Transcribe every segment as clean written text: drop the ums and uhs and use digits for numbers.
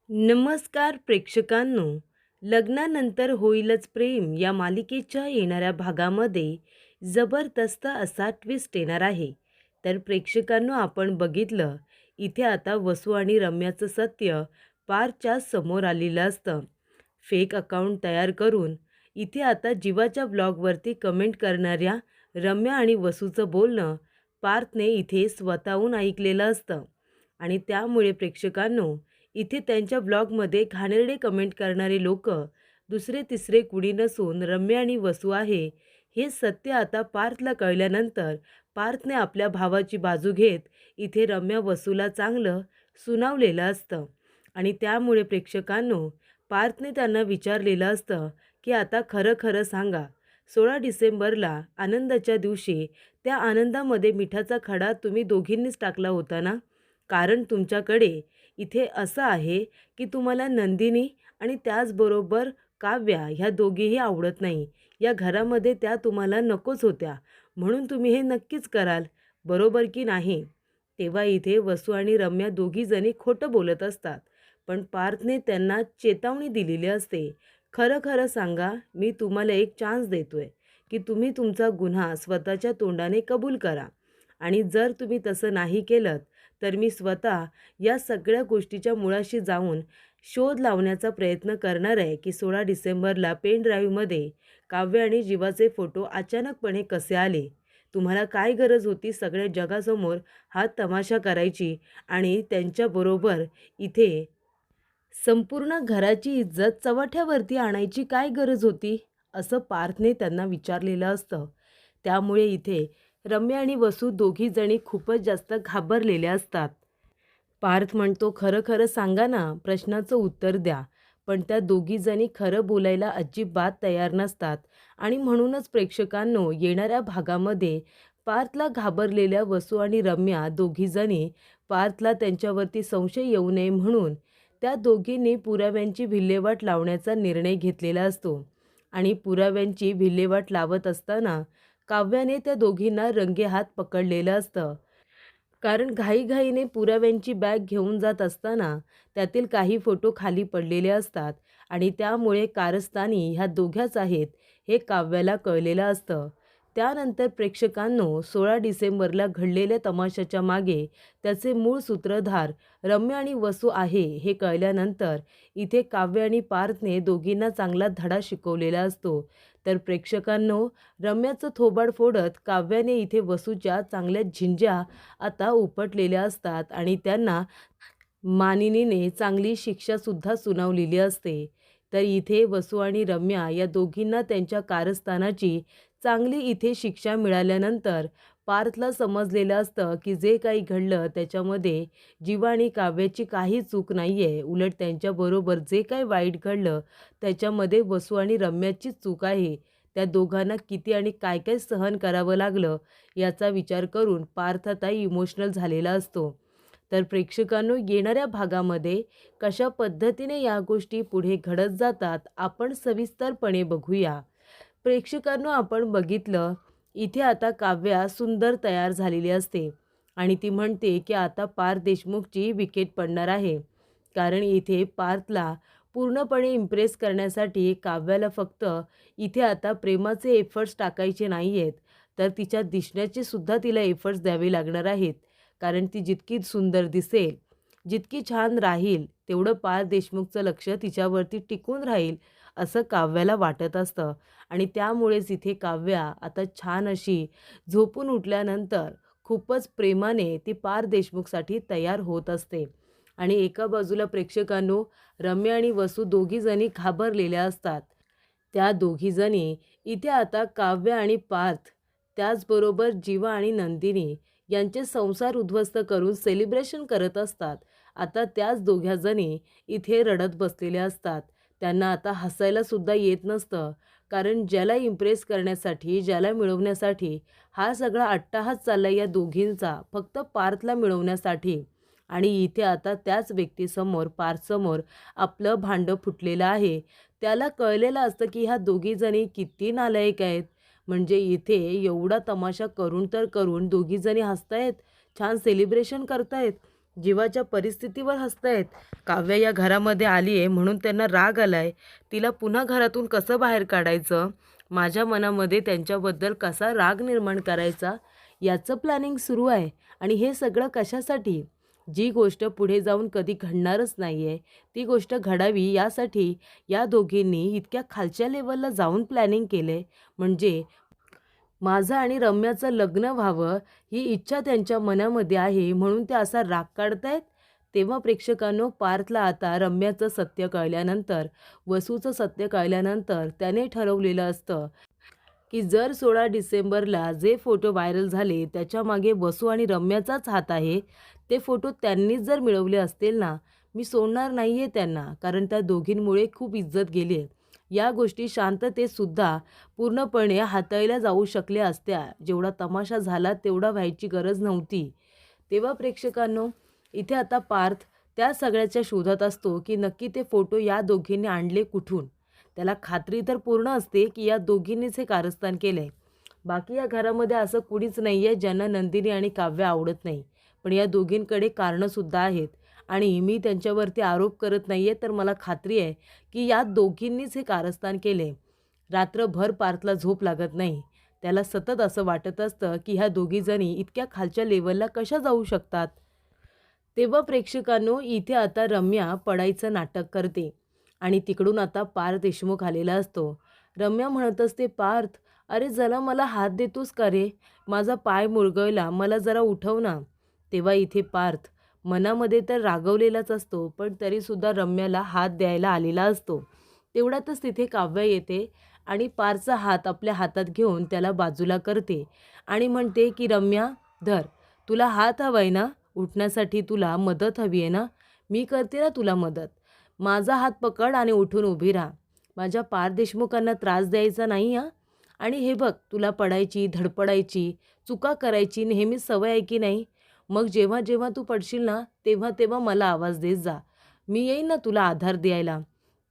नमस्कार प्रेक्षकांनो, लग्नानंतर होईलच प्रेम या मालिकेच्या येणाऱ्या भागामध्ये जबरदस्त असा ट्विस्ट येणार आहे. तर प्रेक्षकांनो, आपण बघितलं इथे आता वसू आणि रम्याचं सत्य पारच्या समोर आलेलं असतं. फेक अकाउंट तयार करून इथे आता जीवाच्या ब्लॉगवरती कमेंट करणाऱ्या रम्या आणि वसूचं बोलणं पार्थने इथे स्वतःहून ऐकलेलं असतं. आणि त्यामुळे प्रेक्षकांनो, इथे त्यांच्या ब्लॉगमध्ये घाणेरडे कमेंट करणारे लोक दुसरे तिसरे कुणी नसून रम्या आणि वसू आहे हे सत्य आता पार्थला कळल्यानंतर पार्थने आपल्या भावाची बाजू घेत इथे रम्या वसूला चांगलं सुनावलेलं असतं. आणि त्यामुळे प्रेक्षकांनो, पार्थने त्यांना विचारलेलं असतं की आता खरं खरं सांगा, 16 डिसेंबरला आनंदाच्या दिवशी त्या आनंदामध्ये मिठाचा खडा तुम्ही दोघींनीच टाकला होता ना? कारण तुमच्याकडे इथे असं आहे की तुम्हाला नंदिनी आणि त्याचबरोबर काव्या ह्या दोघीही आवडत नाही. या घरामध्ये त्या तुम्हाला नकोच होत्या, म्हणून तुम्ही हे नक्कीच कराल, बरोबर की नाही? तेव्हा इथे वसू आणि रम्या दोघीजणी खोटं बोलत असतात. पण पार्थने त्यांना चेतावणी दिलेली असते. खरं खरं सांगा, मी तुम्हाला एक चान्स देतोय की तुम्ही तुमचा गुन्हा स्वतःच्या तोंडाने कबूल करा. आणि जर तुम्ही तसं नाही केलं तर मी स्वतः या सगळ्या गोष्टीच्या मुळाशी जाऊन शोध लावण्याचा प्रयत्न करणार आहे की 16 डिसेंबरला पेन ड्राईव्हमध्ये काव्य आणि जीवाचे फोटो अचानकपणे कसे आले. तुम्हाला काय गरज होती सगळ्या जगासमोर हा तमाशा करायची आणि त्यांच्याबरोबर इथे संपूर्ण घराची इज्जत चव्हाट्यावरती आणायची काय गरज होती, असं पार्थने त्यांना विचारलेलं असतं. त्यामुळे इथे रम्या आणि वसू दोघीजणी खूपच जास्त घाबरलेल्या असतात. पार्थ म्हणतो, खरं खरं सांगा ना, प्रश्नाचं उत्तर द्या. पण त्या दोघीजणी खरं बोलायला अजिबात तयार नसतात. आणि म्हणूनच प्रेक्षकांनो, येणाऱ्या भागामध्ये पार्थला घाबरलेल्या वसू आणि रम्या दोघीजणी पार्थला त्यांच्यावरती संशय येऊ नये म्हणून त्या दोघींनी पुराव्यांची विल्हेवाट लावण्याचा निर्णय घेतलेला असतो. आणि पुराव्यांची विल्हेवाट लावत असताना काव्याने त्या दोघींना रंगेहात पकडलेलं असतं. कारण घाईघाईने पुराव्यांची बॅग घेऊन जात असताना त्यातील काही फोटो खाली पडलेले असतात आणि त्यामुळे कारस्थानी ह्या दोघ्याच आहेत हे काव्याला कळलेलं असतं. त्यानंतर प्रेक्षकांनो, 16 डिसेंबरला घडलेल्या तमाशाच्या मागे त्याचे मूळ सूत्रधार रम्या आणि वसू आहे हे कळल्यानंतर इथे काव्य आणि पार्थने दोघींना चांगला धडा शिकवलेला असतो. तर प्रेक्षकांनो, रम्याचं थोबाड फोडत काव्याने इथे वसूच्या चांगल्या झिंज्या आता उपटलेल्या असतात आणि त्यांना मानिनीने चांगली शिक्षासुद्धा सुनावलेली असते. तर इथे वसू आणि रम्या या दोघींना त्यांच्या कारस्थानाची चांगली इथे शिक्षा मिळाल्यानंतर पार्थला समजलेलं असतं की जे काही घडलं त्याच्यामध्ये जीवा आणि काव्याची काही चूक नाही आहे. उलट त्यांच्याबरोबर जे काही वाईट घडलं त्याच्यामध्ये वसू आणि रम्याचीच चूक आहे. त्या दोघांना किती आणि काय काय सहन करावं लागलं याचा विचार करून पार्थ आता इमोशनल झालेला असतो. तर प्रेक्षकांनो, येणाऱ्या भागामध्ये कशा पद्धतीने या गोष्टी पुढे घडत जातात आपण सविस्तरपणे बघूया. प्रेक्षकांनो, आपण बघितलं इथे आता काव्या सुंदर तयार झालेली असते आणि ती म्हणते की आता पार्थ देशमुखची विकेट पडणार आहे. कारण इथे पार्थला पूर्णपणे इम्प्रेस करण्यासाठी काव्याला फक्त इथे आता प्रेमाचे एफर्ट्स टाकायचे नाही आहेत, तर तिच्या दिसण्याचे सुद्धा तिला एफर्ट्स द्यावे लागणार आहेत. कारण ती जितकी सुंदर दिसेल, जितकी छान राहील, तेवढं पार्थ देशमुखचं लक्ष तिच्यावरती टिकून राहील असं काव्याला वाटत असतं. आणि त्यामुळेच इथे काव्या आता छान अशी झोपून उठल्यानंतर खूपच प्रेमाने ती पार्थ देशमुखसाठी तयार होत असते. आणि एका बाजूला प्रेक्षकांनो, रम्या आणि वसू दोघीजणी घाबरलेल्या असतात. त्या दोघीजणी इथे आता काव्य आणि पार्थ त्याचबरोबर जीवा आणि नंदिनी यांचे संसार उद्ध्वस्त करून सेलिब्रेशन करत असतात. आता त्याच दोघ्याजणी इथे रडत बसलेल्या असतात. त्यांना आता हसायला सुद्धा येत नसतं. कारण ज्याला इम्प्रेस करण्यासाठी, ज्याला मिळवण्यासाठी हा सगळा अट्टाहास चालला या दोघींचा, फक्त पार्थला मिळवण्यासाठी. आणि इथे आता त्याच व्यक्तीसमोर, पार्थसमोर आपलं भांडं फुटलेलं आहे. त्याला कळलेलं असतं की ह्या दोघीजणी किती नालायक आहेत. म्हणजे इथे एवढा तमाशा करून तर करून दोघीजणी हसतायत, छान सेलिब्रेशन करतायत जीवाच्या परिस्थितीवर हसतायत. काव्या या घरामध्ये आली आहे म्हणून त्यांना राग आलाय. तिला पुन्हा घरातून कसं बाहेर काढायचं, माझ्या मनामध्ये त्यांच्याबद्दल कसा राग निर्माण करायचा, याचं प्लॅनिंग सुरू आहे. आणि हे सगळं कशासाठी? जी गोष्ट पुढे जाऊन कधी घडणारच नाही आहे, ती गोष्ट घडावी यासाठी या दोघींनी इतक्या खालच्या लेवलला जाऊन प्लॅनिंग केले. म्हणजे माझं आणि रम्याचं लग्न व्हावं ही इच्छा त्यांच्या मनामध्ये आहे म्हणून ते असा राग काढतायत. तेव्हा प्रेक्षकांनो, पार्थला आता रम्याचं सत्य कळल्यानंतर, वसूचं सत्य कळल्यानंतर त्याने ठरवलेलं असतं की जर 16 डिसेंबरला जे फोटो व्हायरल झाले त्याच्यामागे वसू आणि रम्याचाच हात आहे. ते फोटो त्यांनीच जर मिळवले असतील ना, मी सोडणार नाही आहे त्यांना, कारण त्या दोघींमुळे खूप इज्जत गेली आहे. या गोष्टी शांततेतसुद्धा पूर्णपणे हाताळल्या जाऊ शकल्या असत्या. जेवढा तमाशा झाला तेवढा व्हायची गरज नव्हती. तेव्हा प्रेक्षकांनो, इथे आता पार्थ त्या सगळ्याच्या शोधात असतो की नक्की ते फोटो या दोघींनी आणले कुठून. त्याला खात्री तर पूर्ण असते की या दोघींनीच हे कारस्थान केलंय. बाकी या घरामध्ये असं कुणीच नाही आहे ज्यांना नंदिनी आणि काव्य आवडत नाही. पण या दोघींकडे कारणंसुद्धा आहेत आणि मी त्यांच्यावरती आरोप करत नाही आहे, तर मला खात्री आहे की या दोघींनीच हे कारस्थान केले. रात्रभर पार्थला झोप लागत नाही. त्याला सतत असं वाटत असतं की ह्या दोघीजणी इतक्या खालच्या लेवलला कशा जाऊ शकतात. तेव्हा प्रेक्षकांनो, इथे आता रम्या पडायचं नाटक करते आणि तिकडून आता पार्थ देशमुख आलेला असतो. रम्या म्हणत असते, पार्थ, अरे जरा मला हात देतोस का रे? माझा पाय मुरगळला, मला जरा उठव ना. तेव्हा इथे पार्थ मनामध्ये तर रागवलेलाच असतो, पण तरीसुद्धा रम्याला हात द्यायला आलेला असतो. तेवढ्यातच तिथे काव्या येते आणि पार्थचा हात आपल्या हातात घेऊन त्याला बाजूला करते आणि म्हणते की रम्या, धर, तुला हात हवाय ना, उठण्यासाठी तुला मदत हवी आहे ना, मी करते ना तुला मदत. माझा हात पकड आणि उठून उभी राहा. माझ्या पार्थ देशमुखांना त्रास द्यायचा नाही हां. आणि हे बघ, तुला पडायची, धडपडायची, चुका करायची नेहमीच सवय आहे की नाही? मग जेव्हा जेव्हा तू पडशील ना, तेव्हा तेव्हा मला आवाज देत जा. मी येईन ना तुला आधार द्यायला.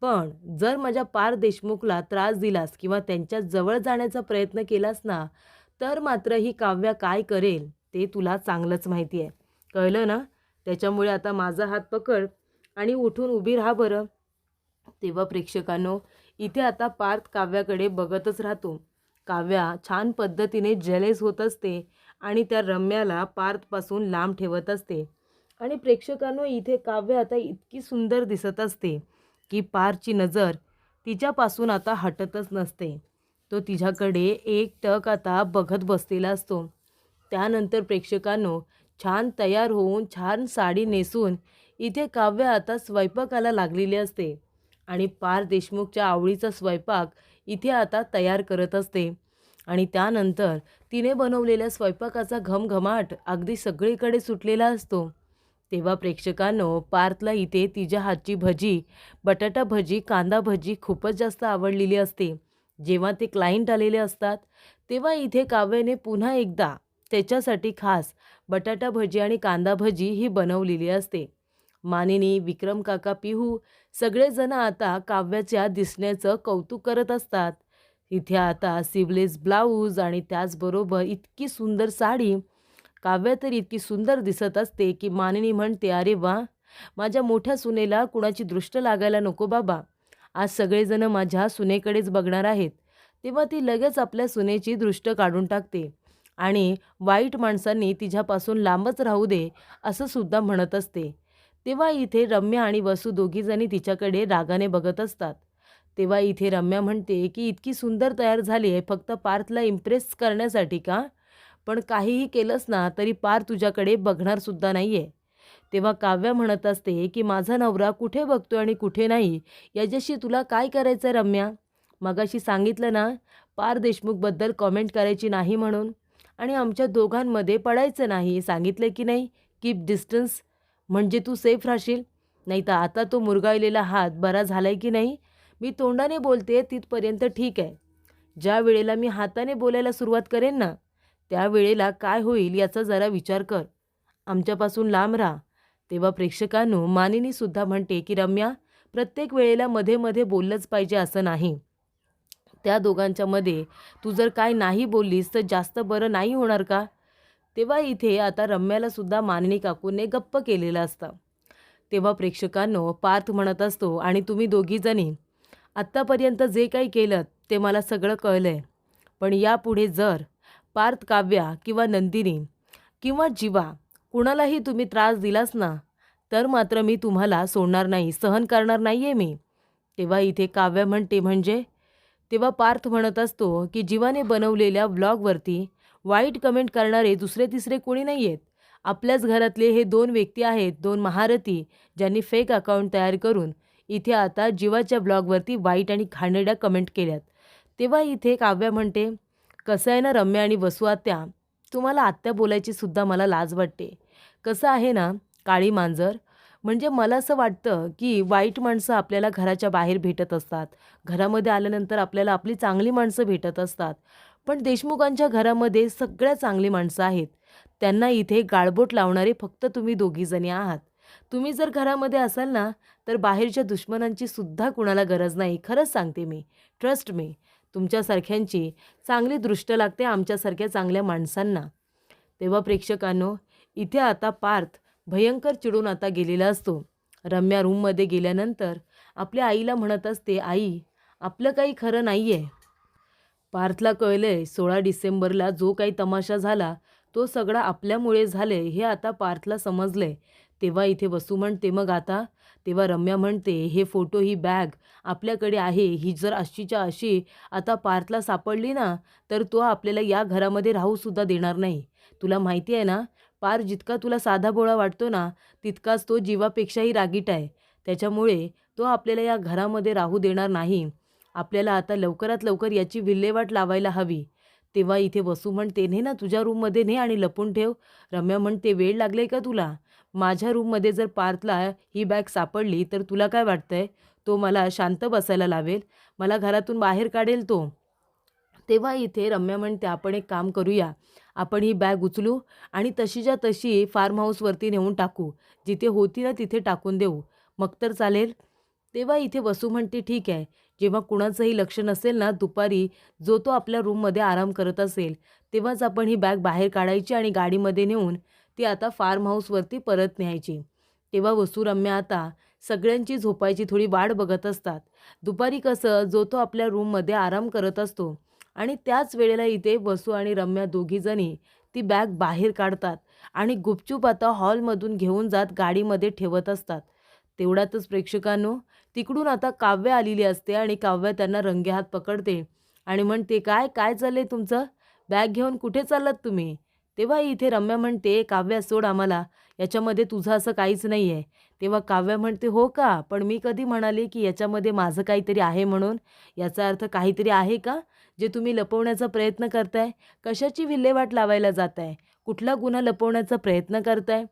पण जर माझ्या पार्थ देशमुखला त्रास दिलास किंवा त्यांच्या जवळ जाण्याचा प्रयत्न केलास ना, तर मात्र ही काव्या काय करेल ते तुला चांगलंच माहिती आहे. कळलं ना? त्याच्यामुळे आता माझा हात पकड आणि उठून उभी राहा बरं. तेव्हा प्रेक्षकांनो, इथे आता पार्थ काव्याकडे बघतच राहतो. काव्या छान पद्धतीने जेलेस होत असते आणि त्या रम्याला पार्थपासून लांब ठेवत असते. आणि प्रेक्षकांनो, इथे काव्य आता इतकी सुंदर दिसत असते की पार्थची नजर तिच्यापासून आता हटतच नसते. तो तिच्याकडे एकटक आता बघत बसलेला असतो. त्यानंतर प्रेक्षकांनो, छान तयार होऊन, छान साडी नेसून इथे काव्य आता स्वयंपाकाला लागलेली असते आणि पार्थ देशमुखच्या आवडीचा स्वयंपाक इथे आता तयार करत असते. आणि त्यानंतर तिने बनवलेल्या स्वयंपाकाचा घमघमाट अगदी सगळीकडे सुटलेला असतो. तेव्हा प्रेक्षकांनो, पार्थला इथे तिच्या हातची भजी, बटाटा भजी, कांदा भजी खूपच जास्त आवडलेली असते. जेव्हा ते क्लायंट आलेले असतात तेव्हा इथे काव्याने पुन्हा एकदा त्याच्यासाठी खास बटाटा भजी आणि कांदा भजी ही बनवलेली असते. मानिनी, विक्रम काका, पिहू सगळेजण आता काव्याच्या दिसण्याचं कौतुक करत असतात. इथे आता सिवलेस ब्लाऊज आणि त्याचबरोबर इतकी सुंदर साडी. काव्य तर इतकी सुंदर दिसत असते की मानिनी म्हणते, अरे वा, माझ्या मोठ्या सुनेला कुणाची दृष्ट लागायला नको बाबा. आज सगळेजण माझ्या सुनेकडेच बघणार आहेत. तेव्हा ती लगेच आपल्या सुनेची दृष्ट काढून टाकते आणि वाईट माणसांनी तिच्यापासून लांबच राहू दे असं सुद्धा म्हणत असते. तेव्हा इथे रम्या आणि वसू दोघीजणी तिच्याकडे रागाने बघत असतात. तेव्हा इथे रम्या म्हणते की इतकी सुंदर तयार झाली आहे फक्त पार्थला इम्प्रेस करण्यासाठी का? पण काहीही केलंस ना तरी पार्थ तुझ्याकडे बघणार सुद्धा नाही आहे. तेव्हा काव्या म्हणत असते की माझा नवरा कुठे बघतोय आणि कुठे नाही याच्याशी तुला काय करायचं आहे रम्या? मगाशी सांगितलं ना, पार्थ देशमुखबद्दल कॉमेंट करायची नाही म्हणून, आणि आमच्या दोघांमध्ये पडायचं नाही, सांगितलं की नाही? कीप डिस्टन्स, म्हणजे तू सेफ राहशील. नाही तर आता तो मुरगाळलेला हात बरा झालाय की नाही? मी तोंडाने बोलते तिथपर्यंत ठीक आहे. ज्या वेळेला मी हाताने बोलायला सुरुवात करेन ना, त्यावेळेला काय होईल याचा जरा विचार कर. आमच्यापासून लांब राहा. तेव्हा प्रेक्षकांनो, मानिनीसुद्धा म्हणते की रम्या, प्रत्येक वेळेला मध्ये मध्ये बोललंच पाहिजे असं नाही. त्या दोघांच्या मध्ये तू जर काय नाही बोललीस तर जास्त बरं नाही होणार का? तेव्हा इथे आता रम्याला सुद्धा मानिनी काकूने गप्प केलेलं असतं. तेव्हा प्रेक्षकांनो पार्थ म्हणत असतो, आणि तुम्ही दोघीजणी आत्तापर्यंत जे काही केलं ते मला सगळं कळलंय. पण यापुढे जर पार्थ, काव्या किंवा नंदिनी किंवा जीवा कुणालाही तुम्ही त्रास दिलास ना, तर मात्र मी तुम्हाला सोडणार नाही, सहन करणार नाही आहे मी. तेव्हा इथे काव्या म्हणते, म्हणजे? तेव्हा पार्थ म्हणत असतो की जीवाने बनवलेल्या व्लॉगवरती वाईट कमेंट करणारे दुसरे तिसरे कोणी नाही आहेत. आपल्याच घरातले हे 2 व्यक्ती आहेत, 2 महारथी, ज्यांनी फेक अकाउंट तयार करून इथे आता जीवाच्या ब्लॉगवरती वाईट आणि घाणेरड्या कमेंट केल्यात. तेव्हा इथे काव्या म्हणते, कसं आहे ना रम्या आणि वसू आत्या, तुम्हाला आत्या बोलायची सुद्धा मला लाज वाटते. कसं आहे ना काळी मांजर, म्हणजे मला असं वाटतं की वाईट माणसं आपल्याला घराच्या बाहेर भेटत असतात. घरामध्ये आल्यानंतर आपल्याला आपली चांगली माणसं भेटत असतात. पण देशमुखांच्या घरामध्ये सगळ्या चांगली माणसं आहेत. त्यांना इथे गाळबोट लावणारे फक्त तुम्ही दोघीजणी आहात. तुम्ही जर घरामध्ये असाल ना, तर बाहेरच्या दुश्मनांची सुद्धा कुणाला गरज नाही. खरंच सांगते मी. Trust me. तुमच्यासारख्यांची चांगली दृष्ट लागते आमच्यासारख्या चांगल्या माणसांना. तेव्हा प्रेक्षकांनो, इथे आता पार्थ भयंकर चिडून आता गेलेला असतो. रम्या रूममध्ये गेल्यानंतर आपल्या आईला म्हणत असते, आई, आपलं काही खरं नाही आहे. पार्थला कळलंय 16 डिसेंबरला जो काही तमाशा झाला तो सगळा आपल्यामुळे झाले हे आता पार्थला समजलंय. तेव्हा इथे वसू म्हणते, मग आता? तेव्हा रम्या म्हणते, हे फोटो, ही बॅग आपल्याकडे आहे, ही जर अशीच्या अशी आता पार्थला सापडली ना, तर तो आपल्याला या घरामध्ये राहूसुद्धा देणार नाही. तुला माहिती आहे ना, पार्थ जितका तुला साधाभोळा वाटतो ना, तितकाच तो जीवापेक्षाही रागीट आहे. त्याच्यामुळे तो आपल्याला या घरामध्ये राहू देणार नाही. आपल्याला आता लवकरात लवकर याची विल्हेवाट लावायला हवी. तेव्हा इथे वसू म्हणते, ने ना तुझ्या रूममध्ये ने आणि लपून ठेव. रम्या म्हणते, वेळ लागले का तुला? माझ्या रूममध्ये जर पार्थला ही बॅग सापडली तर तुला काय वाटतंय? तो मला शांत बसायला लावेल? मला घरातून बाहेर काढेल तो. तेव्हा इथे रम्या म्हणते, आपण एक काम करूया, आपण ही बॅग उचलू आणि तशीच्या तशी फार्म हाऊसवरती नेऊन टाकू. जिथे होती ना तिथे टाकून देऊ. मग तर चालेल? तेव्हा इथे वसू म्हणते, ठीक आहे. जेव्हा कुणाचंही लक्ष नसेल ना, दुपारी जो तो आपल्या रूममध्ये आराम करत असेल, तेव्हाच आपण ही बॅग बाहेर काढायची आणि गाडीमध्ये नेऊन ती आता फार्म हाऊसवरती परत न्यायची. तेव्हा वसू, रम्या आता सगळ्यांची झोपायची थोडी वाट बघत असतात. दुपारी कसं जो तो आपल्या रूममध्ये आराम करत असतो आणि त्याच वेळेला इथे वसू आणि रम्या दोघीजणी ती बॅग बाहेर काढतात आणि गुपचूप आता हॉलमधून घेऊन जात गाडीमध्ये ठेवत असतात. तेवढ्यातच प्रेक्षकांनो, तिकडून आता काव्य आलेली असते आणि काव्य त्यांना रंगेहात पकडते आणि म्हणते, काय काय चाललंय तुमचं? बॅग घेऊन कुठे चाललात तुम्ही? तेव्हा इथे रम्या म्हणते, काव्या सोड आम्हाला, याच्यामध्ये तुझं असं काहीच नाही आहे. तेव्हा काव्या म्हणते, हो का? पण मी कधी म्हणाले की याच्यामध्ये माझं काहीतरी आहे म्हणून? याचा अर्थ काहीतरी आहे का जे तुम्ही लपवण्याचा प्रयत्न करताय? कशाची विल्हेवाट लावायला जाताय? कुठला गुन्हा लपवण्याचा प्रयत्न करताय?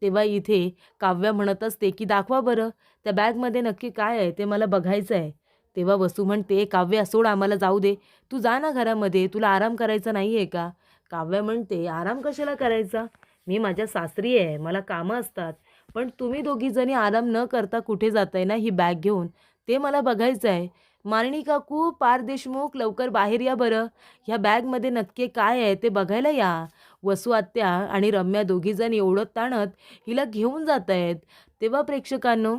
तेव्हा इथे काव्या म्हणत असते की दाखवा बरं, त्या बॅगमध्ये नक्की काय आहे ते मला बघायचं आहे. तेव्हा वसू म्हणते, काव्या सोड आम्हाला, जाऊ दे. तू जा ना घरामध्ये, तुला आराम करायचा नाही आहे का? काव्या म्हणते, आराम कशाला करायचा? मी माझ्या सासरी आहे, मला कामं असतात. पण तुम्ही दोघीजणी आराम न करता कुठे जाताय ना ही बॅग घेऊन, ते मला बघायचं आहे. मानिनी काकू, पार्थ देशमुख, लवकर बाहेर या बरं. ह्या बॅगमध्ये नक्की काय आहे ते बघायला या. वसू आत्या आणि रम्या दोघीजणी ओढत ताणत हिला घेऊन जात आहेत. तेव्हा प्रेक्षकांनो,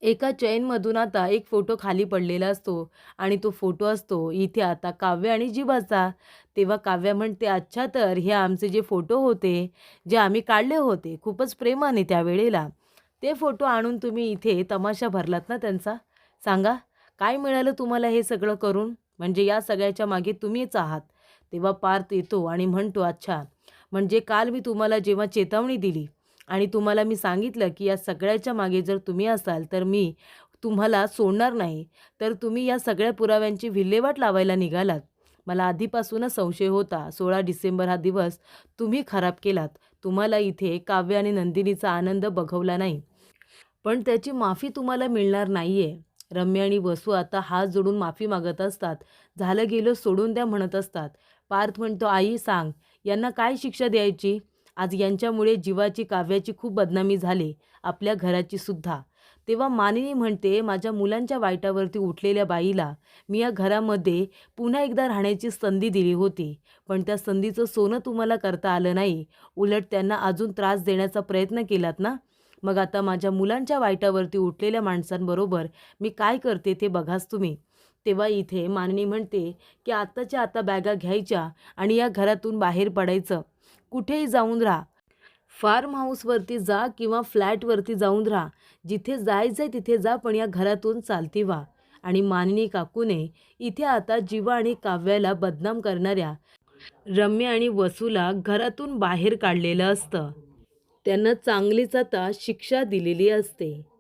एका चेनमधून आता एक फोटो खाली पडलेला असतो आणि तो फोटो असतो इथे आता काव्य आणि जीवाचा. तेव्हा काव्य म्हणते, अच्छा, तर हे आमचे जे फोटो होते, जे आम्ही काढले होते खूपच प्रेमाने त्यावेळेला, ते फोटो आणून तुम्ही इथे तमाशा भरलात ना त्यांचा. सांगा, काय मिळालं तुम्हाला हे सगळं करून? म्हणजे या सगळ्याच्या मागे तुम्हीच आहात. तेव्हा पार्थ येतो आणि म्हणतो, अच्छा, म्हणजे काल मी तुम्हाला जेव्हा चेतावणी दिली आणि तुम्हाला मी सांगितलं की या सगळ्याच्या मागे जर तुम्ही असाल तर मी तुम्हाला सोडणार नाही, तर तुम्ही या सगळ्या पुराव्यांची विल्हेवाट लावायला निघालात. मला आधीपासूनच संशय होता. 16 डिसेंबर हा दिवस तुम्ही खराब केलात. तुम्हाला इथे काव्य आणि नंदिनीचा आनंद बघवला नाही, पण त्याची माफी तुम्हाला मिळणार नाहीये. रम्या आणि वसू आता हात जोडून माफी मागत असतात. झालं गेलं सोडून द्या म्हणत असतात. पार्थ म्हणतो, आई सांग, यांना काय शिक्षा द्यायची? आज यांच्यामुळे जीवाची, काव्याची खूप बदनामी झाली, आपल्या घराची सुद्धा. तेव्हा मानिनी म्हणते, माझ्या मुलांच्या वाईटावरती उठलेल्या बाईला मी या घरामध्ये पुन्हा एकदा राहण्याची संधी दिली होती, पण त्या संधीचं सोनं तुम्हाला करता आलं नाही. उलट त्यांना अजून त्रास देण्याचा प्रयत्न केलात ना. मग आता माझ्या मुलांच्या वाईटावरती उठलेल्या माणसांबरोबर मी काय करते ते बघाच तुम्ही. तेव्हा इथे मानिनी म्हणते, की आत्ताच्या आता बॅगा घ्यायच्या आणि या घरातून बाहेर पडायचं. कुठेही जाऊन राहा. फार्म हाऊसवरती जा किंवा फ्लॅटवरती जाऊन राहा. जिथे जायचंय तिथे जा, पण या घरातून चालती व्हा. आणि मानिनी काकूने इथे आता जीवा आणि काव्याला बदनाम करणाऱ्या रम्या आणि वसूला घरातून बाहेर काढलेलं असतं. त्यांना चांगलीच आता शिक्षा दिलेली असते.